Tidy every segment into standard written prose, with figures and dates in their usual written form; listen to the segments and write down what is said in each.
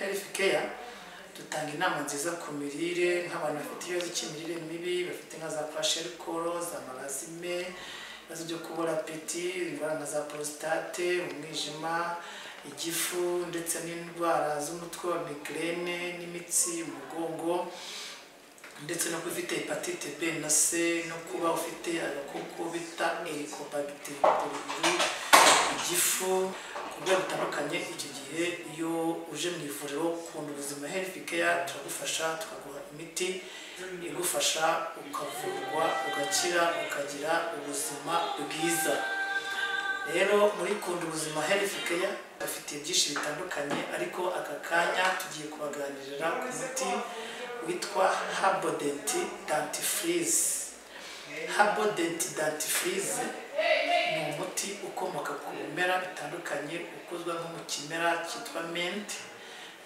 health care dutanga inama nziza ku mirire nk'abantu bafite ibibazo cy'imirire mibi, bafite nka za kwasherikoro, za marazime, ibibazo byo kubura apeti, indwara nka za prostate, umwijima, igifu ndetse n'indwara z'umutwe wa migraine n'imitsi, umugongo, ndetse no kufite hepatite B na C, no kuba ufite agakoko bita Helicobacter pylori, igifu ku buryo butandukanye. Icyo gihe iyo uje mu ivuriro Kunda Ubuzima Health Care turagufasha, tukaguha imiti igufasha ukavurwa ugakira ukagira ubuzima bwiza. Rero muri Kunda Ubuzima Health Care bafite byinshi bitandukanye, ariko aka kanya tugiye kubaganirira ku muti witwa HERBEDENT Dentifrice. HERBEDENT Dentifrice ni umuti ukomoka ku bimera bitandukanye, ukozwe nko mu kimera cyitwa mint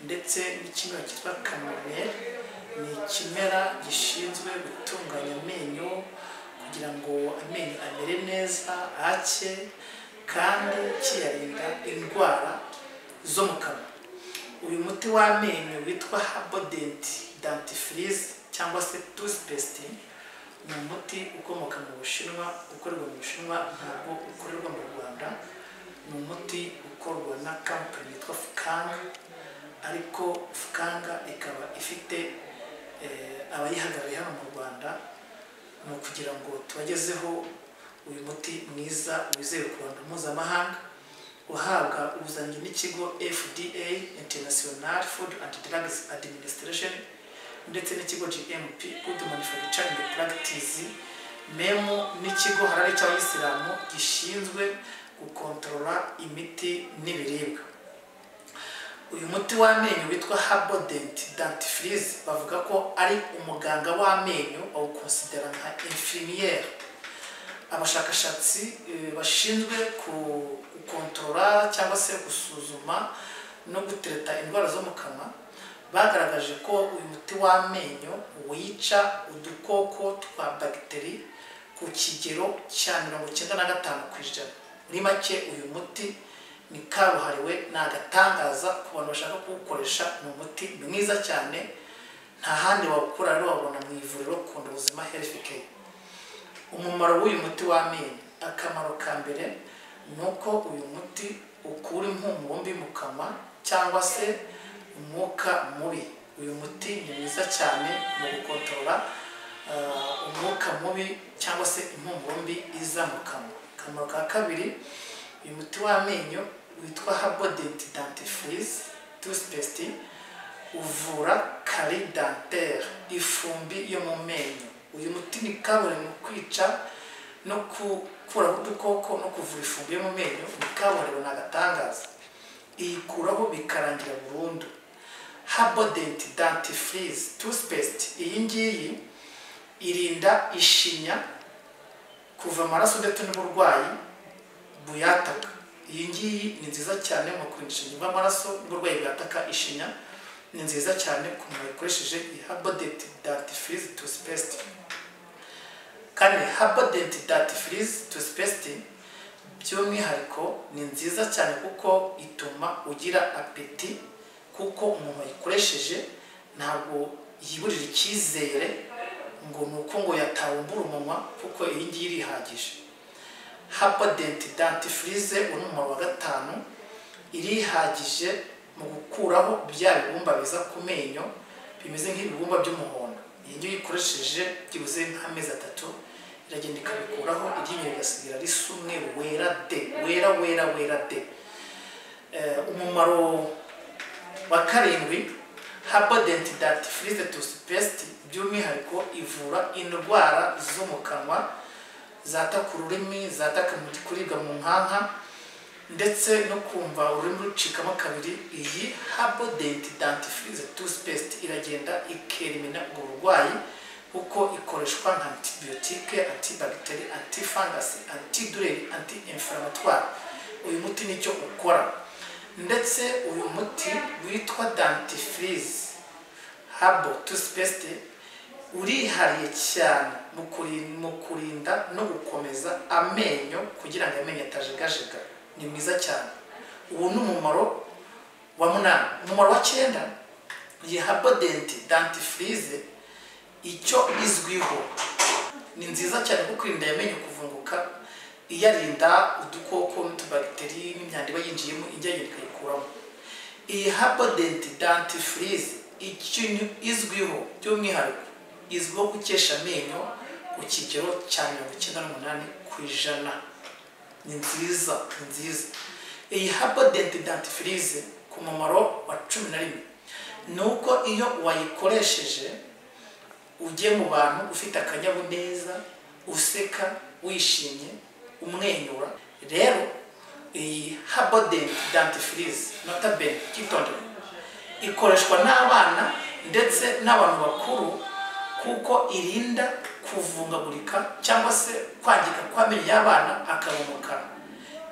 ndetse n'ikimera cyitwa chamomile. Ni ikimera gishinzwe gutunganya amenyo kugira ngo amenyo amere neza, ake, kandi kiyarinda indwara zo mu kanwa. Uyu muti w'amenyo witwa HERBEDENT Dentifrice cyangwa se Toothpaste ni umuti ukomoka mu Bushinwa, ukorerwa mu Bushinwa, ntabwo ukorerwa mu Rwanda. Ni umuti ukorwa na company yitwa FUKANG, ariko FUKANG ikaba ifite abayihagarariye hano mu Rwanda, ni ukugira ngo tubagezeho uyu muti mwiza wizewe ku bantu mpuzamahanga, uhabwa ubuzanyi n'ikigo FDA International Food and Drugs Administration ndetse n'ikigo GMP Good Manufacturing Practice, memo n'ikigo harari cy'Abayisilamu gishinzwe gukontorora imiti n'ibiribwa. Uyu muti w'amenyo witwa HERBEDENT Dentifrice bavuga ko ari umuganga w'amenyo, bawukonsidera nka infirmière. Abashakashatsi bashinzwe gukontorora cyangwa se gusuzuma no gutereta indwara zo mu kanwa bagaragaje ko uyu muti w'amenyo wica udukoko twa bagiteri ku kigero cya 95%. Muri make uyu muti ni karuhariwe, ni agatangaza ku bantu bashaka kuwukoresha. Ni umuti mwiza cyane, nta handi wawukura, rero wabona mu ivuriro Kunda Ubuzima Health Care. Umumaro w'uyu muti w'amenyo, akamaro ka mbere ni uko uyu muti ukura impumuro mbi mu kanwa cyangwa se umwuka mubi. Uyu muti ni mwiza cyane mu gukontorora umwuka mubi cyangwa se impumuro mbi iza mu kanwa. Akamaro ka kabiri, uyu muti w'amenyo witwa HERBEDENT Dentifrice Toothpaste uvura carie dentaire, ifumbi yo mu menyo. Uyu muti ni kabuhariwe mu kwica no gukuraho udukoko no kuvura ifumbi yo mu menyo. Ni kabuhariwe, ni agatangaza, iyikuraho bikarangira burundu. HERBEDENT Dentifrice Toothpaste iyi ngiyi irinda ishinya, kuva amaraso ndetse n'uburwayi buyataka. Iyi ngiyi ni nziza cyane mu kurinda ishinya bw'amaraso n'uburwayi bwataka ishinya. Ni nziza cyane ku muntu wayikoresheje HERBEDENT Dentifrice Toothpaste. Kandi HERBEDENT Dentifrice Toothpaste by'umwihariko ni nziza cyane kuko ituma ugira apeti, kuko umuntu wayikoresheje ntabwo yiburira icyizere ngo nuko ngo yatawumbura umunwa, kuko iyi ngiyi irihagije. HERBEDENT Dentifrice umumaro wa gatanu, irihagije mu gukuraho bya bibumba biza ku menyo bimeze nk'ibibumba by'umuhondo. Iyi ngiyi ikoresheje byibuze nk'amezi 3 iragenda ikabikuraho, iryinyo rigasigira risa umweru wera de, wera de. Umumaro wa karindwi, HERBEDENT Dentifrice Toothpaste by'umwihariko ivura indwara zo mu kanwa, zataka ururimi, zataka kuribwa mu nkanka ndetse no kumva ururimi rucikamo kabiri. Iyi HERBEDENT Dentifrice Toothpaste iragenda ikerimina ubwo burwayi, kuko ikoreshwa nka antibiotique, antibacteri, antifungus, antidureri, anti-inflammatoire. Uyu muti nicyo ukora. Ndetse uyu muti witwa Dentifrice Herbal Toothpaste urihariye cyane mu kurinda no gukomeza amenyo kugira ngo amenyo atajegajega. Ni mwiza cyane. Ubu ni umumaro wa munani. Umumaro wa 9 iyi HERBEDENT Dentifrice icyo izwiho ni nziza cyane kuko irinda amenyo kuvunguka, iyarinda udukoko n'utubagiteri n'imyanda iba yinjiyemo ijyanye ikayikuramo. Iyi HERBEDENT Dentifrice ikintu izwiho by'umwihariko izwiho gukesha amenyo ku kigero cya 98%. Ni nziza. Iyi HERBEDENT Dentifrice ku mumaro wa 11 nuko iyo wayikoresheje ugiye mu bantu ufite akanyabuneza, useka, wishimye, umwenyura. Rero iyi HERBEDENT Dentifrice notabene kitondera ikoreshwa n'abana ndetse n'abantu bakuru kuko irinda kuvungagurika cyangwa se kwangika kw'amenyo y'abana akabumuka.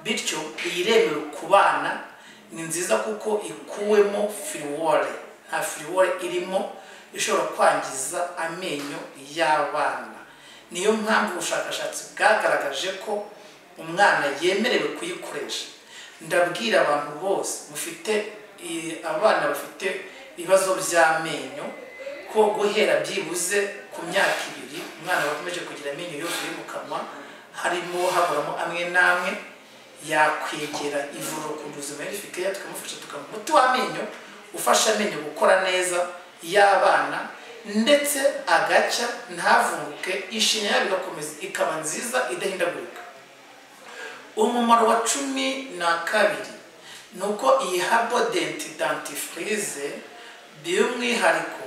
Bityo iyiremewe ku bana ni nziza kuko ikuwemo fluoride. Nta fluoride irimo ishobora kwangiza amenyo y'abana. Niyo mpamvu ubushakashatsi bwagaragaje ko umwana yemerewe kuyikoresha. Ndabwira abantu bose mufite abana bafite ibibazo by'amenyo ko guhera byibuze ku myaka 2 umwana bakomeje kugira amenyo yose mu kanwa harimo haburamo amwe namwe, yakwegera ivuro ku buzima rifike tukamufasha tukamuti w'amenyo ufasha amenyo gukora neza y'abana ndetse agaca ntavunguke, ishinya yayo igakomeza ikaba nziza idahindagurika. Umumaro wa 12 nuko iyi HERBEDENT Dentifrice by'umwihariko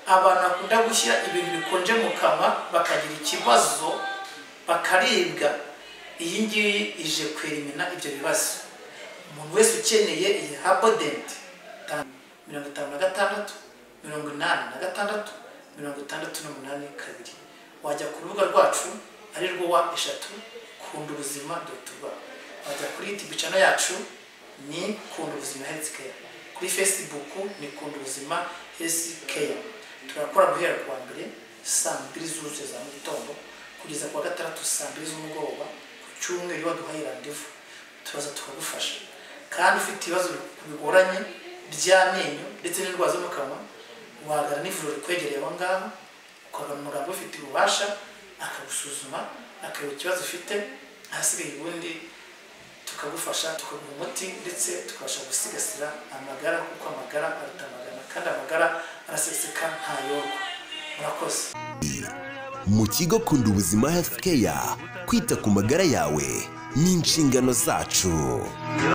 abantu bakunda gushyira ibintu bikonje mu kanwa bakagira ikibazo bakaribwa. Iyi ngiyi ije kwerimina ibyo bibazo. Umuntu wese ukeneye iyi HERBEDENT 56 86 68 wajya ku rubuga rwacu arirwo wa eshatu kundubuzima.rwa. Wajya kuri YouTube channel yacu ni kundubuzima health care, kuri Facebook ni kundubuzima health care. Turakora guhera kwa mbere saa 2 zuzuye za mu gitondo kugeza kwa gatandatu saa 2 z'umugoroba. Ku cyumweru waduhaye rendezvous tubaza tukagufasha. Kandi ufite ibibazo bigoranye by'amenyo ndetse n'indwara zo mu kanwa wagana n'ivuriro rikwegereye aho ngaho ukabona umuganga ufite ububasha akagusuzuma akareba ikibazo ufite, ahasigaye ubundi tukagufasha tukaguha umuti ndetse tukabasha gusigasira amagara kuko amagara aruta amagana kandi amagara araseseka ntayorwa. Murakoze. Mu kigo Kunda Ubuzima Health Care kwita ku magara yawe ni inshingano zacu.